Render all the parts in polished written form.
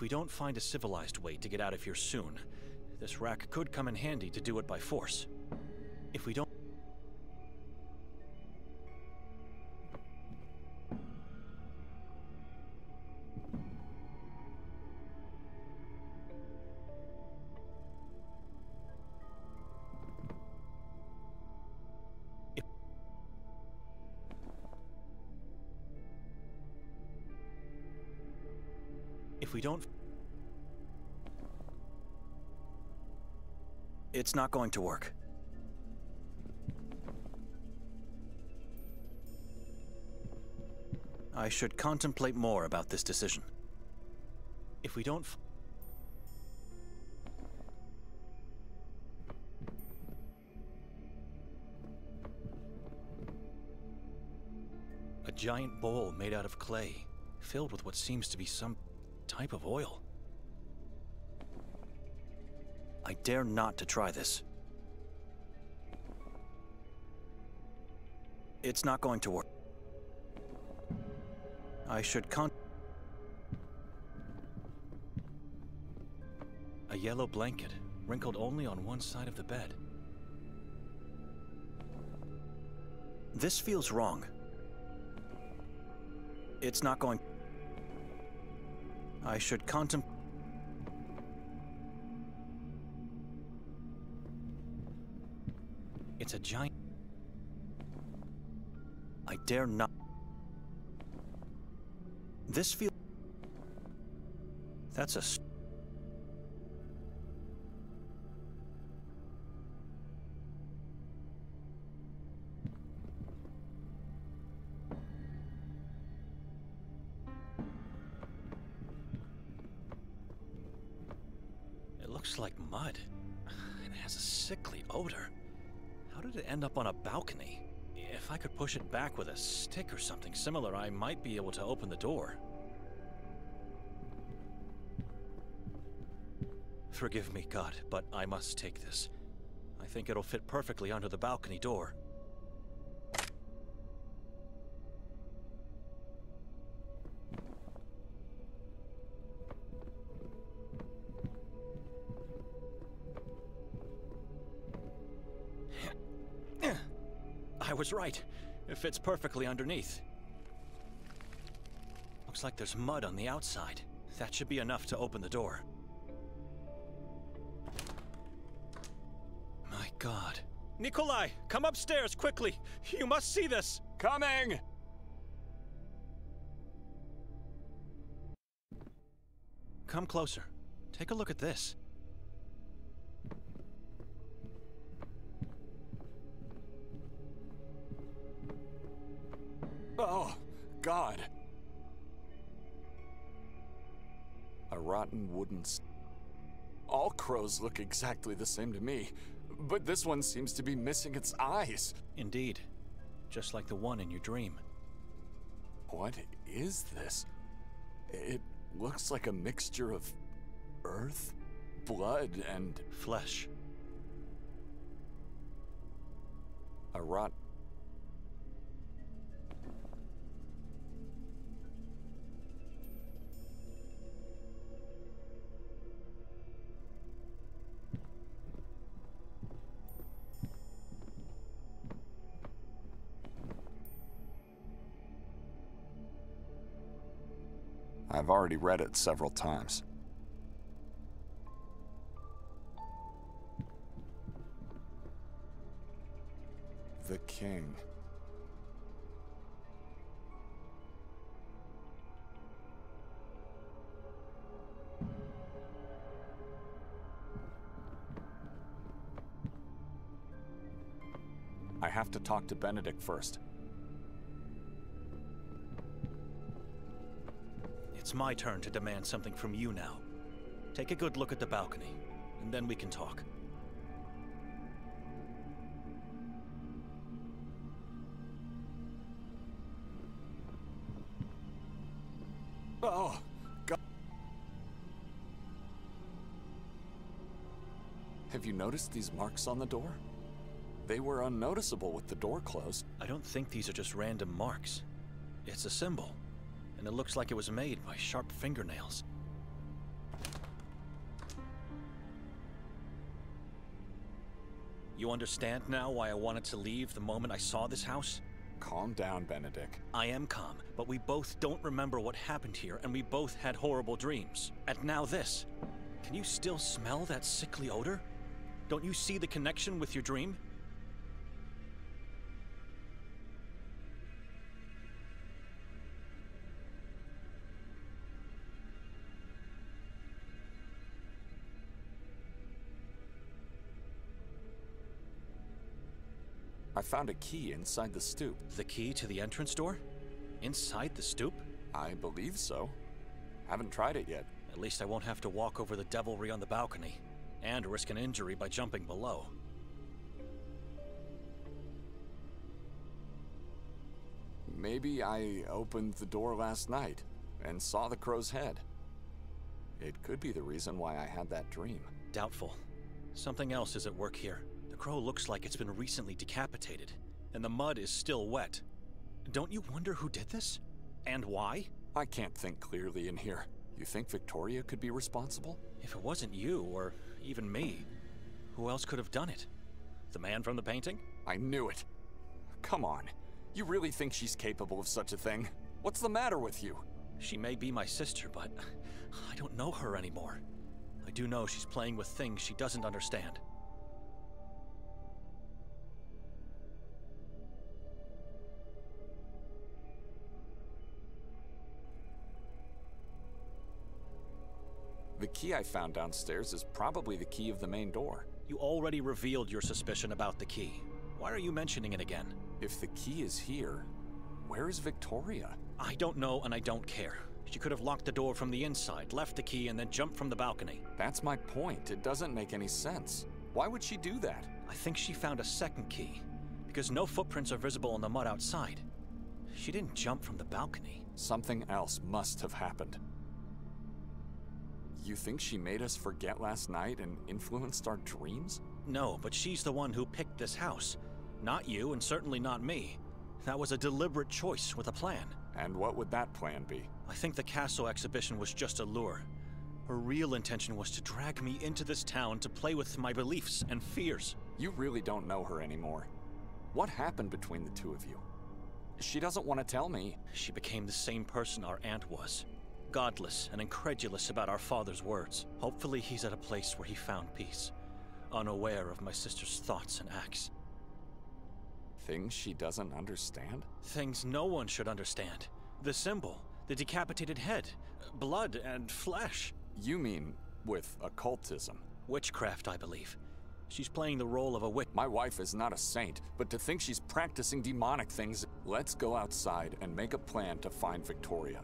If we don't find a civilized way to get out of here soon, this rack could come in handy to do it by force. If we don't... If we don't... It's not going to work. I should contemplate more about this decision. If we don't... A giant bowl made out of clay, filled with what seems to be some type of oil. I dare not to try this. It's not going to work. I should A yellow blanket, wrinkled only on one side of the bed. This feels wrong. It's not going... I should contemplate... It's a giant... I dare not... This feels... That's a... It looks like mud. It has a sickly odor. How did it end up on a balcony? If I could push it back with a stick or something similar, I might be able to open the door. Forgive me, God, but I must take this. I think it'll fit perfectly under the balcony door. I was right. It fits perfectly underneath. Looks like there's mud on the outside. That should be enough to open the door. My God. Nikolai, come upstairs, quickly! You must see this! Coming! Come closer. Take a look at this. Oh, God. A rotten wooden... All crows look exactly the same to me, but this one seems to be missing its eyes. Indeed. Just like the one in your dream. What is this? It looks like a mixture of earth, blood, and... Flesh. A rot... I've already read it several times. The King. I have to talk to Benedict first. It's my turn to demand something from you now. Take a good look at the balcony, and then we can talk. Oh, God. Have you noticed these marks on the door? They were unnoticeable with the door closed. I don't think these are just random marks. It's a symbol, and it looks like it was made by sharp fingernails. You understand now why I wanted to leave the moment I saw this house? Calm down, Benedict. I am calm, but we both don't remember what happened here, and we both had horrible dreams. And now this. Can you still smell that sickly odor? Don't you see the connection with your dream? I found a key inside the stoop. The key to the entrance door? Inside the stoop? I believe so. Haven't tried it yet. At least I won't have to walk over the devilry on the balcony, and risk an injury by jumping below. Maybe I opened the door last night and saw the crow's head. It could be the reason why I had that dream. Doubtful. Something else is at work here. The crow looks like it's been recently decapitated, and the mud is still wet. Don't you wonder who did this? And why? I can't think clearly in here. You think Victoria could be responsible? If it wasn't you, or even me, who else could have done it? The man from the painting? I knew it. Come on. You really think she's capable of such a thing? What's the matter with you? She may be my sister, but I don't know her anymore. I do know she's playing with things she doesn't understand. The key I found downstairs is probably the key of the main door. You already revealed your suspicion about the key. Why are you mentioning it again? If the key is here, where is Victoria? I don't know, and I don't care. She could have locked the door from the inside, left the key, and then jumped from the balcony. That's my point. It doesn't make any sense. Why would she do that? I think she found a second key, because no footprints are visible in the mud outside. She didn't jump from the balcony. Something else must have happened. You think she made us forget last night and influenced our dreams? No, but she's the one who picked this house. Not you, and certainly not me. That was a deliberate choice with a plan. And what would that plan be? I think the castle exhibition was just a lure. Her real intention was to drag me into this town to play with my beliefs and fears. You really don't know her anymore. What happened between the two of you? She doesn't want to tell me. She became the same person our aunt was. Godless and incredulous about our father's words. Hopefully he's at a place where he found peace, unaware of my sister's thoughts and acts. Things she doesn't understand? Things no one should understand. The symbol, the decapitated head, blood and flesh. You mean with occultism? Witchcraft, I believe. She's playing the role of a witch. My wife is not a saint, but to think she's practicing demonic things... Let's go outside and make a plan to find Victoria.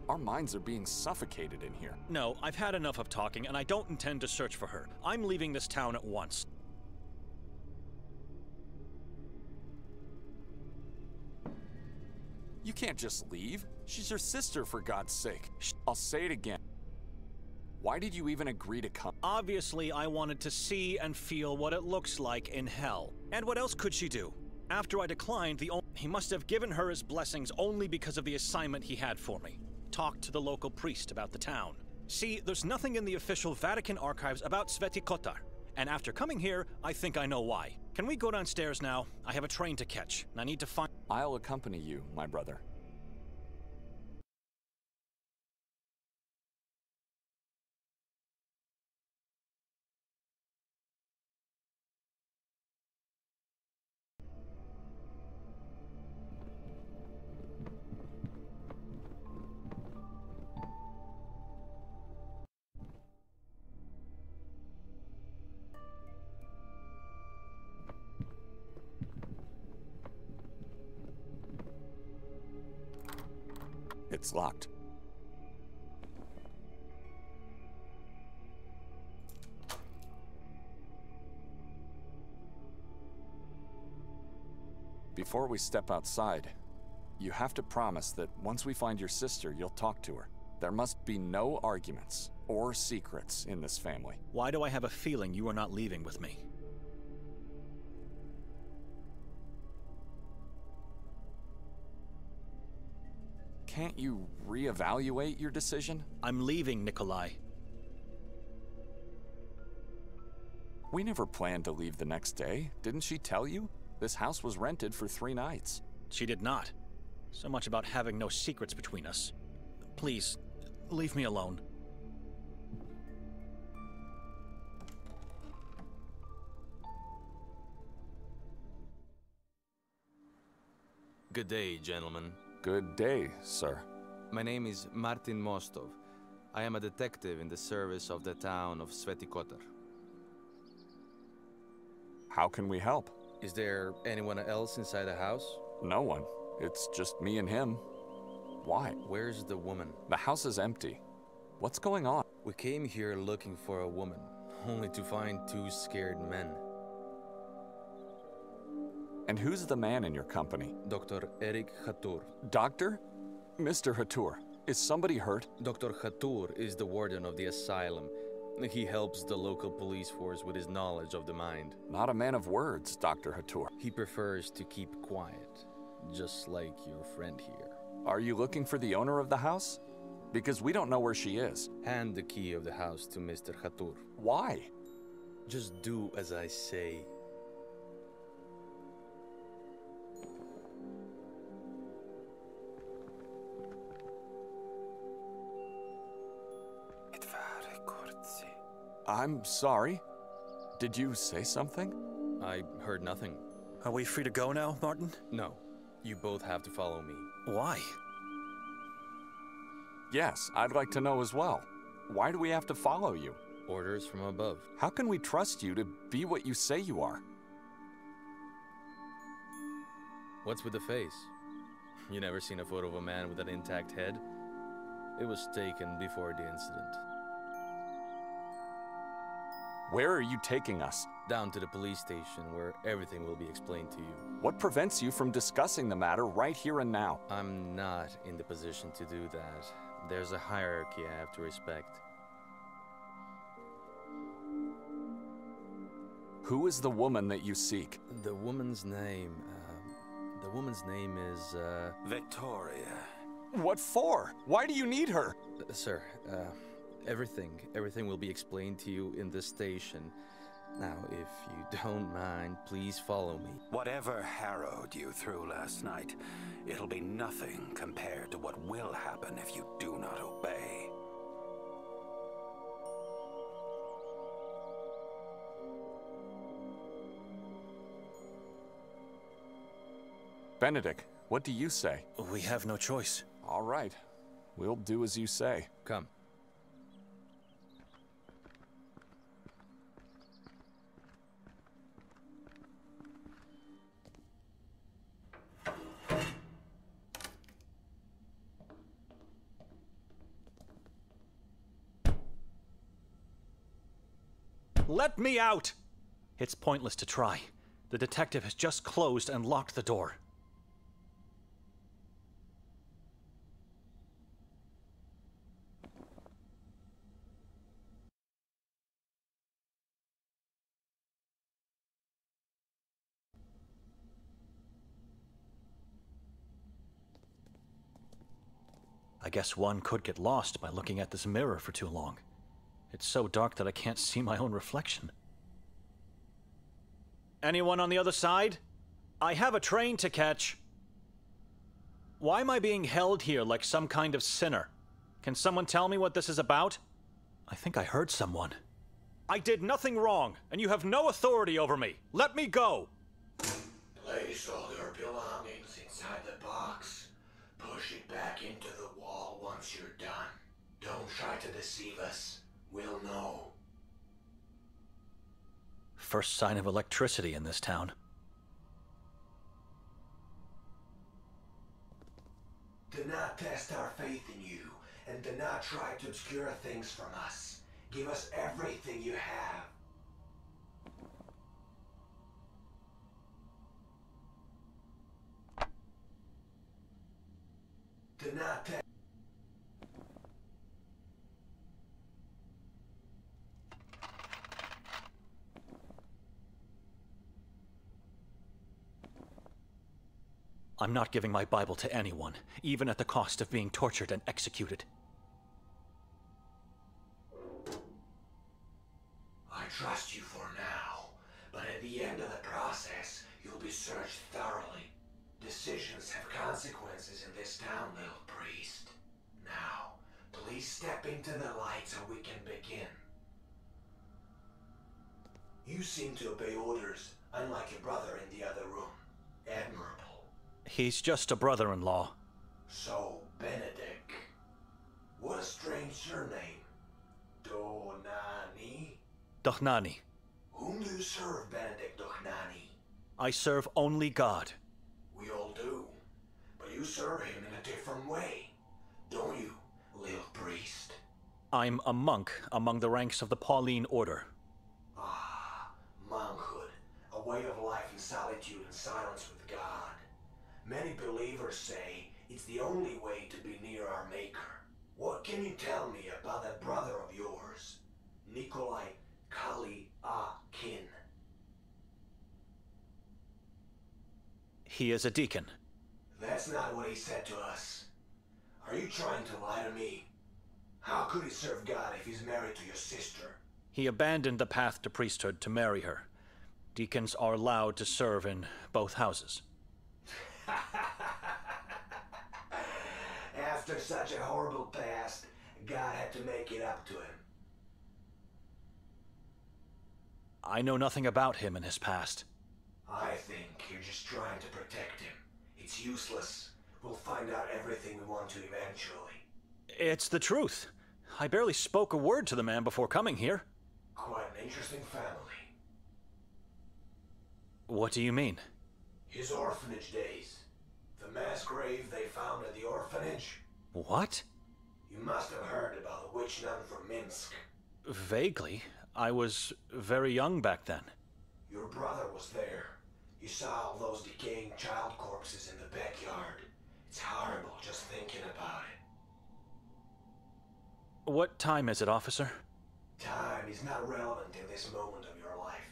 Our minds are being suffocated in here. No, I've had enough of talking, and I don't intend to search for her. I'm leaving this town at once. You can't just leave. She's your sister, for God's sake. I'll say it again. Why did you even agree to come? Obviously, I wanted to see and feel what it looks like in hell. And what else could she do? After I declined, he must have given her his blessings only because of the assignment he had for me. Talk to the local priest about the town. See, there's nothing in the official Vatican archives about Sveti Kotar. And after coming here, I think I know why. Can we go downstairs now? I have a train to catch, and I need to find... I'll accompany you, my brother. It's locked. Before we step outside, you have to promise that once we find your sister, you'll talk to her. There must be no arguments or secrets in this family. Why do I have a feeling you are not leaving with me? Can't you reevaluate your decision? I'm leaving, Nikolai. We never planned to leave the next day. Didn't she tell you? This house was rented for 3 nights. She did not. So much about having no secrets between us. Please, leave me alone. Good day, gentlemen. Good day, sir. My name is Martin Mostov. I am a detective in the service of the town of Sveti Kotar. How can we help? Is there anyone else inside the house? No one. It's just me and him. Why? Where's the woman? The house is empty. What's going on? We came here looking for a woman, only to find 2 scared men. And who's the man in your company? Dr. Eric Hatur. Doctor? Mr. Hatur, is somebody hurt? Dr. Hatur is the warden of the asylum. He helps the local police force with his knowledge of the mind. Not a man of words, Dr. Hatur. He prefers to keep quiet, just like your friend here. Are you looking for the owner of the house? Because we don't know where she is. Hand the key of the house to Mr. Hatur. Why? Just do as I say. I'm sorry. Did you say something? I heard nothing. Are we free to go now, Martin? No. You both have to follow me. Why? Yes, I'd like to know as well. Why do we have to follow you? Orders from above. How can we trust you to be what you say you are? What's with the face? You never seen a photo of a man with an intact head? It was taken before the incident. Where are you taking us? Down to the police station where everything will be explained to you. What prevents you from discussing the matter right here and now? I'm not in the position to do that. There's a hierarchy I have to respect. Who is the woman that you seek? The woman's name is, Victoria. What for? Why do you need her? Sir, everything will be explained to you in the station. Now, if you don't mind, please follow me. Whatever harrowed you through last night, it'll be nothing compared to what will happen if you do not obey. Benedict, what do you say? We have no choice. All right. We'll do as you say. Come. Let me out! It's pointless to try. The detective has just closed and locked the door. I guess one could get lost by looking at this mirror for too long. It's so dark that I can't see my own reflection. Anyone on the other side? I have a train to catch. Why am I being held here like some kind of sinner? Can someone tell me what this is about? I think I heard someone. I did nothing wrong, and you have no authority over me. Let me go! Place all your belongings inside the box. Push it back into the wall once you're done. Don't try to deceive us. We'll know. First sign of electricity in this town. Do not test our faith in you, and do not try to obscure things from us. Give us everything you have. Do not test. I'm not giving my Bible to anyone, even at the cost of being tortured and executed. I trust you for now. researched thoroughly. Decisions have consequences in this town, little priest. Now, please step into the light so we can begin. You seem to obey orders, unlike your brother in the other room. Admirable. He's just a brother-in-law. So, Benedict. What a strange surname. Donani? Dochnani. Whom do you serve, Benedict Dochnani? I serve only God. We all do. But you serve him in a different way, don't you, little priest? I'm a monk among the ranks of the Pauline Order. Ah, monkhood. A way of life in solitude and silence with God. Many believers say it's the only way to be near our Maker. What can you tell me about that brother of yours, Nikolai Kali-A-Kin? He is a deacon. That's not what he said to us. Are you trying to lie to me? How could he serve God if he's married to your sister? He abandoned the path to priesthood to marry her. Deacons are allowed to serve in both houses. After such a horrible past, God had to make it up to him. I know nothing about him and his past. I think you're just trying to protect him. It's useless. We'll find out everything we want to eventually. It's the truth. I barely spoke a word to the man before coming here. Quite an interesting family. What do you mean? His orphanage days. The mass grave they found at the orphanage. What? You must have heard about the witch nun from Minsk. Vaguely. I was very young back then. Your brother was there. You saw all those decaying child corpses in the backyard. It's horrible just thinking about it. What time is it, officer? Time is not relevant in this moment of your life.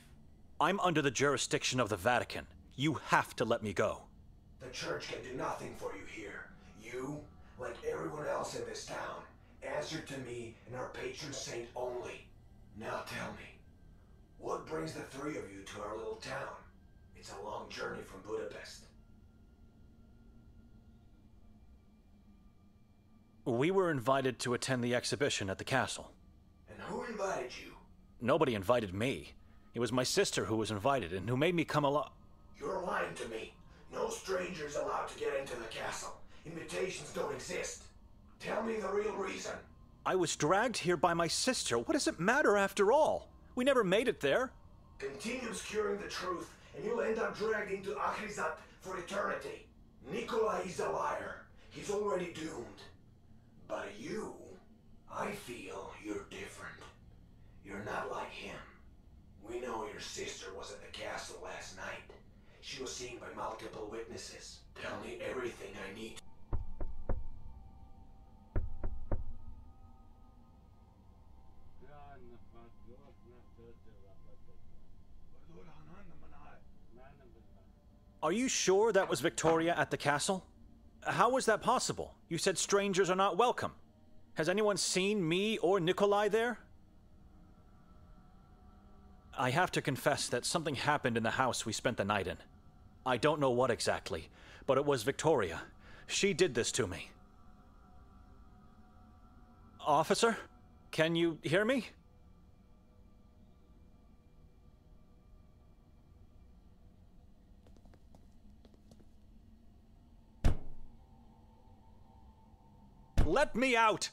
I'm under the jurisdiction of the Vatican. You have to let me go. The church can do nothing for you here. You, like everyone else in this town, answer to me and our patron saint only. Now tell me, what brings the three of you to our little town? It's a long journey from Budapest. We were invited to attend the exhibition at the castle. And who invited you? Nobody invited me. It was my sister who was invited and who made me come along. You're lying to me. No strangers allowed to get into the castle. Invitations don't exist. Tell me the real reason. I was dragged here by my sister. What does it matter after all? We never made it there. Continue obscuring the truth, and you'll end up dragged into Akhrizat for eternity. Nikolai is a liar. He's already doomed. But you, I feel you're different. You're not like him. We know your sister was at the castle last night. She was seen by multiple witnesses. Tell me everything I need. Are you sure that was Victoria at the castle? How was that possible? You said strangers are not welcome. Has anyone seen me or Nikolai there? I have to confess that something happened in the house we spent the night in. I don't know what exactly, but it was Victoria. She did this to me. Officer, can you hear me? Let me out!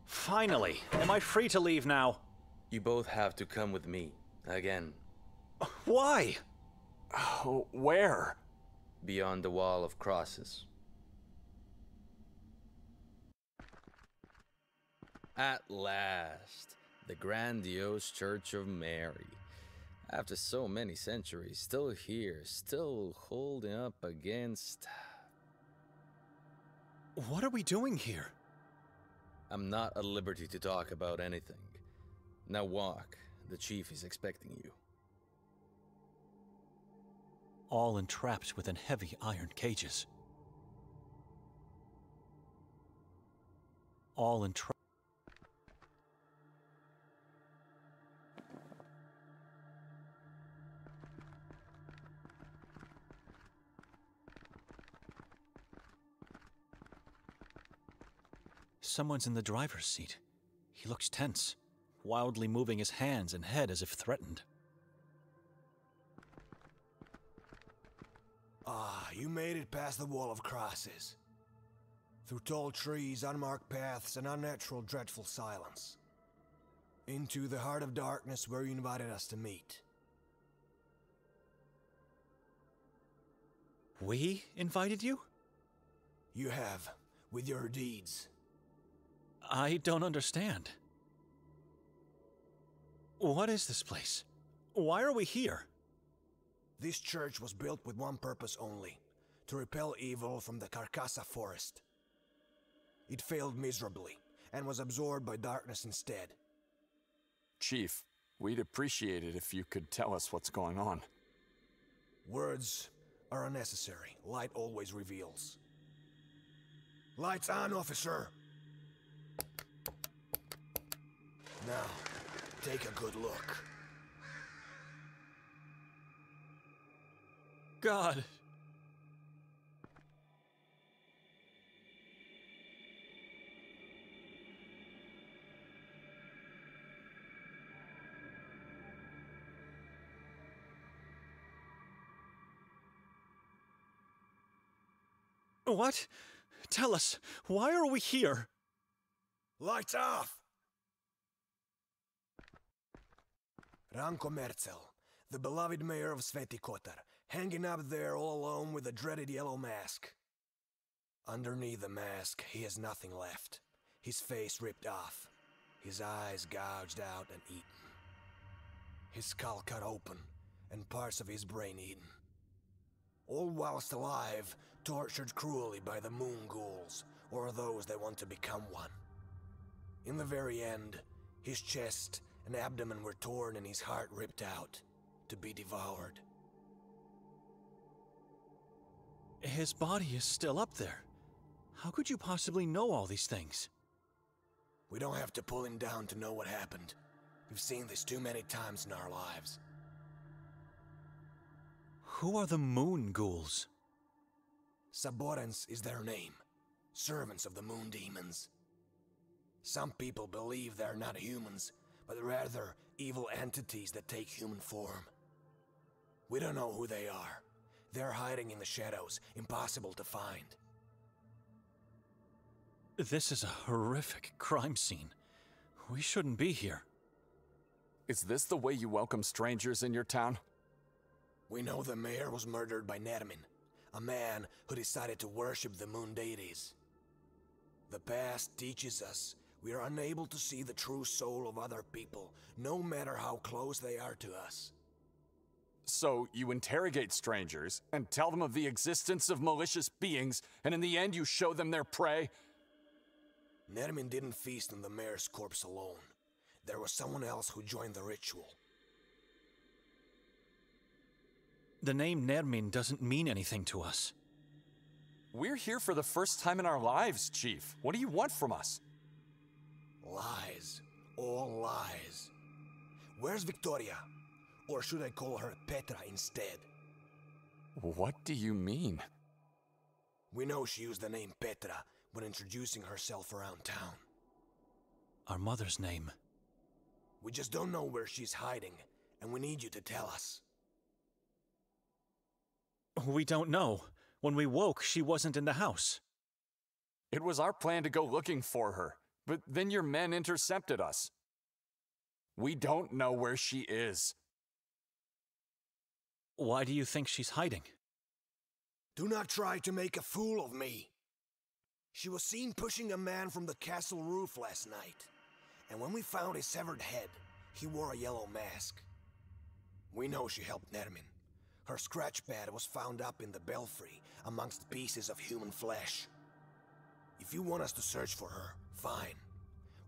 Finally, am I free to leave now? You both have to come with me. Again. Why? Oh, where? Beyond the wall of crosses. At last, the grandiose Church of Mary. After so many centuries, still here, still holding up against... What are we doing here? I'm not at liberty to talk about anything. Now walk. The chief is expecting you. All entrapped within heavy iron cages. All entrapped. Someone's in the driver's seat. He looks tense, wildly moving his hands and head as if threatened. Ah, you made it past the wall of crosses. Through tall trees, unmarked paths, and unnatural, dreadful silence. Into the heart of darkness where you invited us to meet. We invited you? You have, with your deeds. I don't understand. What is this place? Why are we here? This church was built with one purpose only, to repel evil from the Carcassa forest. It failed miserably, and was absorbed by darkness instead. Chief, we'd appreciate it if you could tell us what's going on. Words are unnecessary. Light always reveals. Lights on, officer! Now, take a good look. God! What? Tell us, why are we here? Lights off! Ranko Merzel, the beloved mayor of Sveti Kotar, hanging up there all alone with a dreaded yellow mask. Underneath the mask, he has nothing left. His face ripped off, his eyes gouged out and eaten. His skull cut open, and parts of his brain eaten. All whilst alive, tortured cruelly by the moon ghouls, or those that want to become one. In the very end, his chest and abdomen were torn and his heart ripped out, to be devoured. His body is still up there. How could you possibly know all these things? We don't have to pull him down to know what happened. We've seen this too many times in our lives. Who are the moon ghouls? Saborans is their name. Servants of the moon demons. Some people believe they're not humans, but rather evil entities that take human form. We don't know who they are. They're hiding in the shadows, impossible to find. This is a horrific crime scene. We shouldn't be here. Is this the way you welcome strangers in your town? We know the mayor was murdered by Nermin, a man who decided to worship the moon deities. The past teaches us we are unable to see the true soul of other people, no matter how close they are to us. So you interrogate strangers and tell them of the existence of malicious beings, and in the end you show them their prey? Nermin didn't feast on the mayor's corpse alone. There was someone else who joined the ritual. The name Nermin doesn't mean anything to us. We're here for the first time in our lives, Chief. What do you want from us? Lies. All lies. Where's Victoria? Or should I call her Petra instead? What do you mean? We know she used the name Petra when introducing herself around town. Our mother's name. We just don't know where she's hiding, and we need you to tell us. We don't know. When we woke, she wasn't in the house. It was our plan to go looking for her, but then your men intercepted us. We don't know where she is. Why do you think she's hiding? Do not try to make a fool of me. She was seen pushing a man from the castle roof last night, and when we found his severed head, he wore a yellow mask. We know she helped Nermin. Her scratch pad was found up in the belfry amongst pieces of human flesh. If you want us to search for her, fine.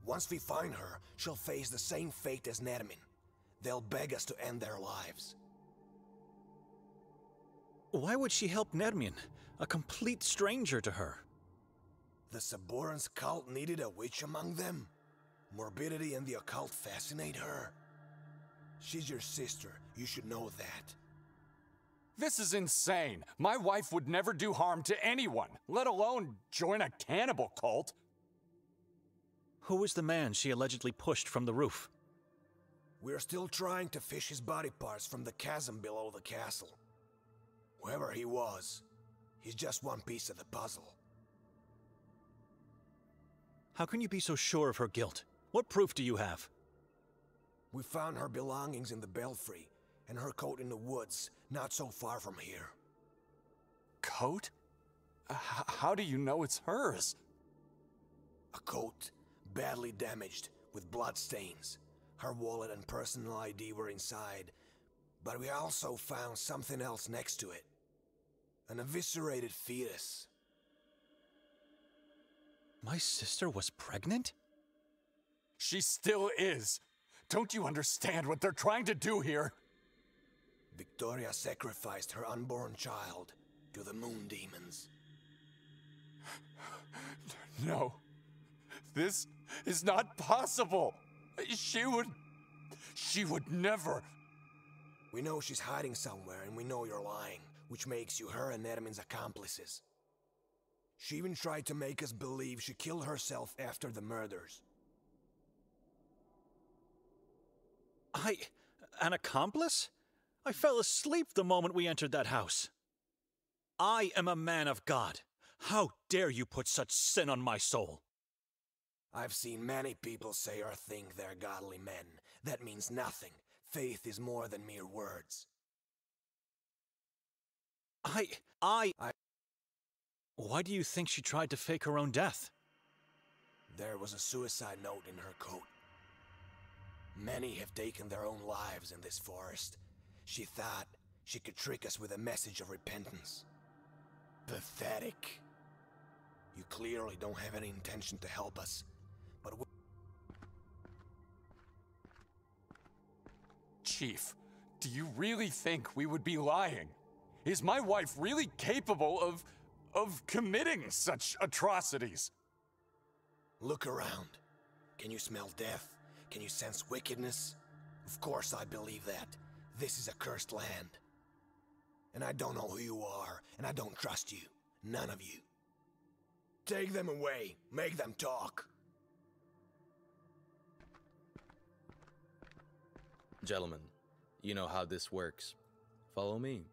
Once we find her, she'll face the same fate as Nermin. They'll beg us to end their lives. Why would she help Nermin, a complete stranger to her? The Saborans cult needed a witch among them. Morbidity and the occult fascinate her. She's your sister, you should know that. This is insane. My wife would never do harm to anyone, let alone join a cannibal cult. Who is the man she allegedly pushed from the roof? We're still trying to fish his body parts from the chasm below the castle. Whoever he was, he's just one piece of the puzzle. How can you be so sure of her guilt? What proof do you have? We found her belongings in the belfry, and her coat in the woods, not so far from here. Coat? How do you know it's hers? A coat, badly damaged, with blood stains. Her wallet and personal ID were inside, but we also found something else next to it. An eviscerated fetus. My sister was pregnant? She still is. Don't you understand what they're trying to do here? Victoria sacrificed her unborn child to the moon demons. No. This is not possible. She would never. We know she's hiding somewhere, and we know you're lying, which makes you her and Nermin's accomplices. She even tried to make us believe she killed herself after the murders. An accomplice? I fell asleep the moment we entered that house. I am a man of God. How dare you put such sin on my soul? I've seen many people say or think they're godly men. That means nothing. Faith is more than mere words. Why do you think she tried to fake her own death? There was a suicide note in her coat. Many have taken their own lives in this forest. She thought she could trick us with a message of repentance. Pathetic. You clearly don't have any intention to help us, but Chief, do you really think we would be lying? Is my wife really capable of committing such atrocities? Look around. Can you smell death? Can you sense wickedness? Of course I believe that. This is a cursed land. And I don't know who you are, and I don't trust you. None of you. Take them away. Make them talk. Gentlemen, you know how this works. Follow me.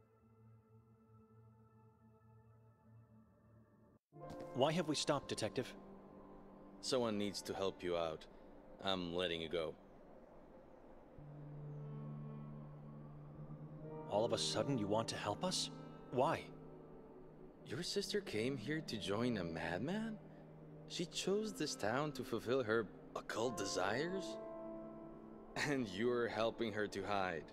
Why have we stopped, Detective? Someone needs to help you out. I'm letting you go. All of a sudden you want to help us? Why? Your sister came here to join a madman? She chose this town to fulfill her occult desires? And you're helping her to hide.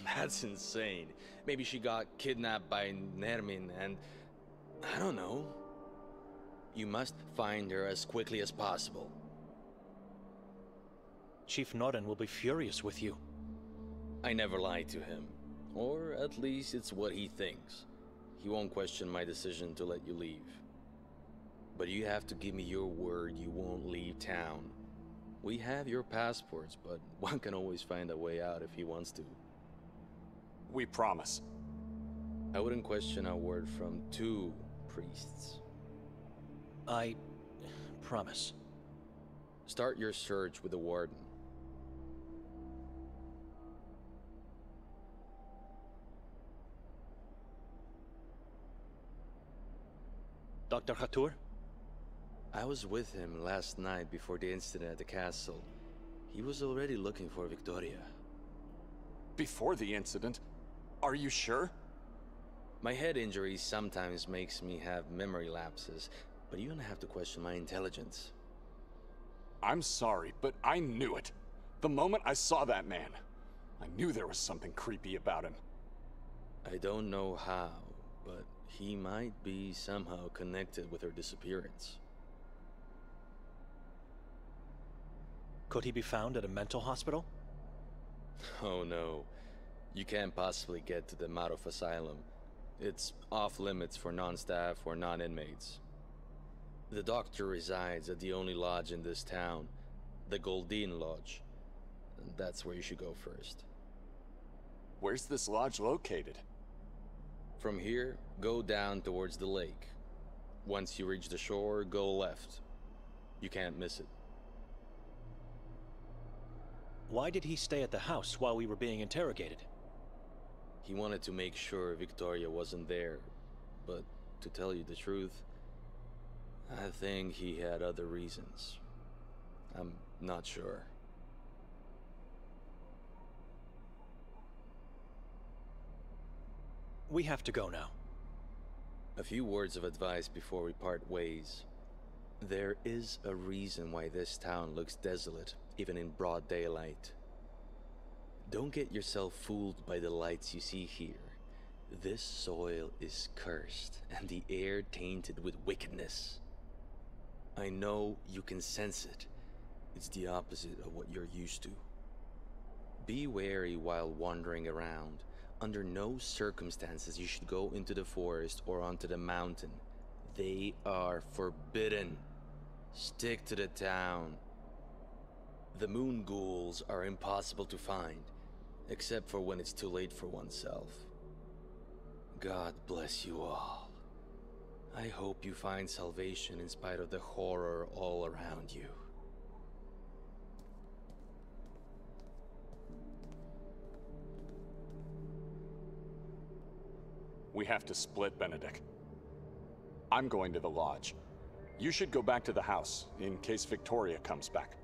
That's insane. Maybe she got kidnapped by Nermin and... I don't know. You must find her as quickly as possible. Chief Noren will be furious with you. I never lied to him. Or at least it's what he thinks. He won't question my decision to let you leave. But you have to give me your word you won't leave town. We have your passports, but one can always find a way out if he wants to. We promise. I wouldn't question a word from two priests. I promise. Start your search with the warden. Dr. Hatur? I was with him last night before the incident at the castle. He was already looking for Victoria. Before the incident? Are you sure? My head injury sometimes makes me have memory lapses, but you don't have to question my intelligence. I'm sorry, but I knew it. The moment I saw that man, I knew there was something creepy about him. I don't know how, but he might be somehow connected with her disappearance. Could he be found at a mental hospital? Oh no. You can't possibly get to the Marov Asylum. It's off limits for non-staff or non-inmates. The doctor resides at the only lodge in this town, the Goldine Lodge. That's where you should go first. Where's this lodge located? From here, go down towards the lake. Once you reach the shore, go left. You can't miss it. Why did he stay at the house while we were being interrogated? He wanted to make sure Victoria wasn't there, but to tell you the truth, I think he had other reasons. I'm not sure. We have to go now. A few words of advice before we part ways. There is a reason why this town looks desolate, even in broad daylight. Don't get yourself fooled by the lights you see here. This soil is cursed, and the air tainted with wickedness. I know you can sense it. It's the opposite of what you're used to. Be wary while wandering around. Under no circumstances you should go into the forest or onto the mountain. They are forbidden. Stick to the town. The moon ghouls are impossible to find, except for when it's too late for oneself. God bless you all. I hope you find salvation in spite of the horror all around you. We have to split, Benedict. I'm going to the lodge. You should go back to the house, in case Victoria comes back.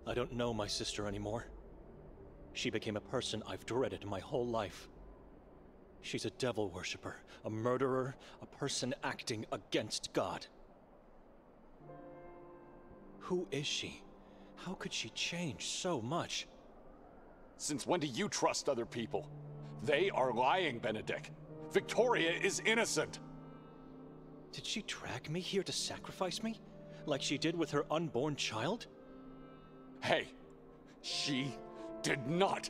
I don't know my sister anymore. She became a person I've dreaded my whole life. She's a devil worshipper, a murderer, a person acting against God. Who is she? How could she change so much? Since when do you trust other people? They are lying, Benedict. Victoria is innocent. Did she drag me here to sacrifice me? Like she did with her unborn child? Hey, she did not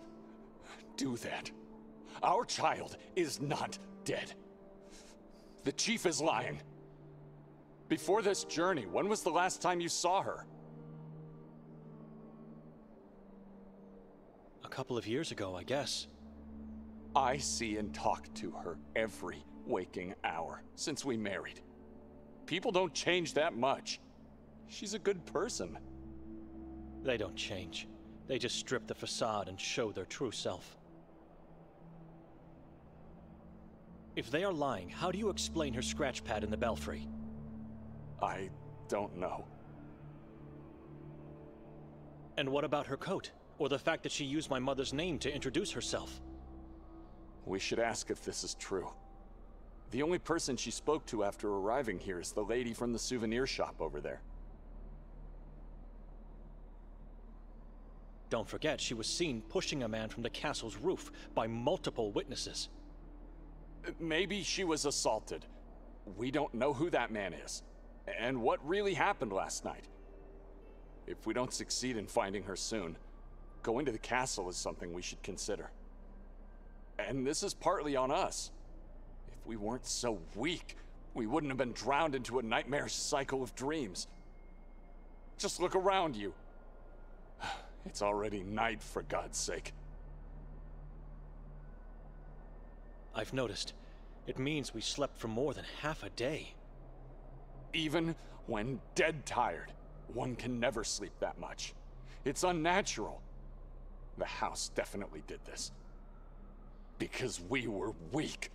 do that. Our child is not dead. The chief is lying. Before this journey, when was the last time you saw her? A couple of years ago, I guess. I see and talk to her every waking hour since we married. People don't change that much. She's a good person. They don't change. They just strip the facade and show their true self. If they are lying, how do you explain her scratch pad in the belfry? I don't know. And what about her coat? Or the fact that she used my mother's name to introduce herself? We should ask if this is true. The only person she spoke to after arriving here is the lady from the souvenir shop over there. Don't forget, she was seen pushing a man from the castle's roof by multiple witnesses. Maybe she was assaulted. We don't know who that man is, and what really happened last night. If we don't succeed in finding her soon, going to the castle is something we should consider. And this is partly on us. If we weren't so weak, we wouldn't have been drowned into a nightmarish cycle of dreams. Just look around you. It's already night, for God's sake. I've noticed. It means we slept for more than half a day. Even when dead tired, one can never sleep that much. It's unnatural. The house definitely did this. Because we were weak.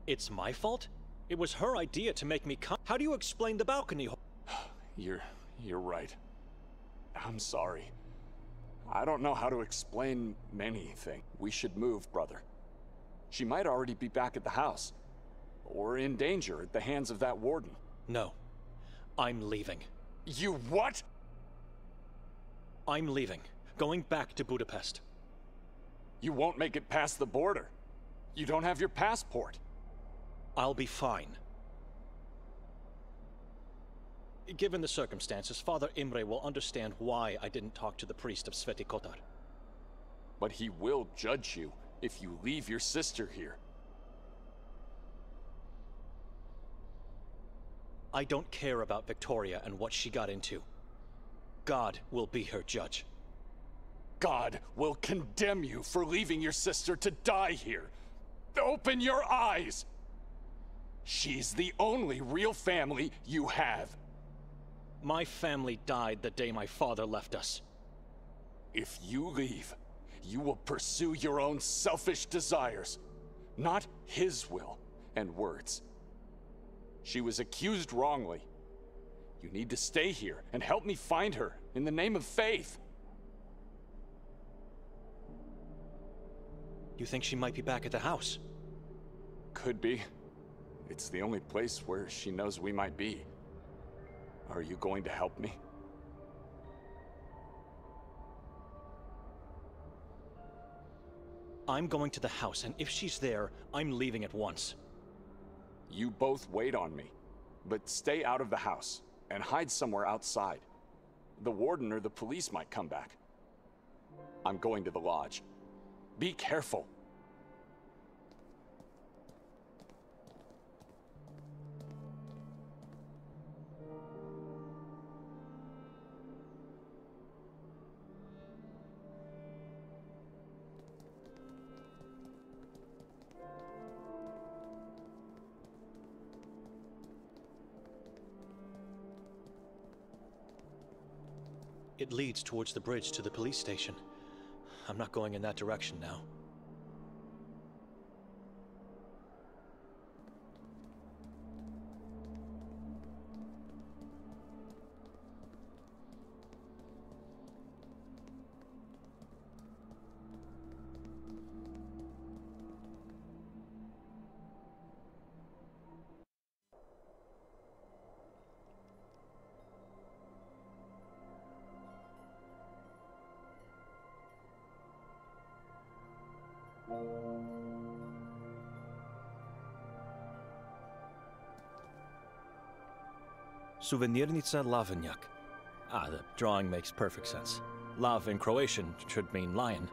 It's my fault? It was her idea to make me come. How do you explain the balcony? You're right. I'm sorry. I don't know how to explain many things. We should move, brother. She might already be back at the house. Or in danger at the hands of that warden. No. I'm leaving. You what? I'm leaving. Going back to Budapest. You won't make it past the border. You don't have your passport. I'll be fine. Given the circumstances, Father Imre will understand why I didn't talk to the priest of Sveti Kotar. But he will judge you if you leave your sister here. I don't care about Victoria and what she got into. God will be her judge. God will condemn you for leaving your sister to die here. Open your eyes! She's the only real family you have. My family died the day my father left us. If you leave, you will pursue your own selfish desires, not his will and words. She was accused wrongly. You need to stay here and help me find her in the name of faith. You think she might be back at the house? Could be. It's the only place where she knows we might be. Are you going to help me? I'm going to the house, and if she's there, I'm leaving at once. You both wait on me, but stay out of the house and hide somewhere outside. The warden or the police might come back. I'm going to the lodge. Be careful. It leads towards the bridge to the police station. I'm not going in that direction now. Suvenirnica Lavenjak. Ah, the drawing makes perfect sense. Lav in Croatian should mean lion.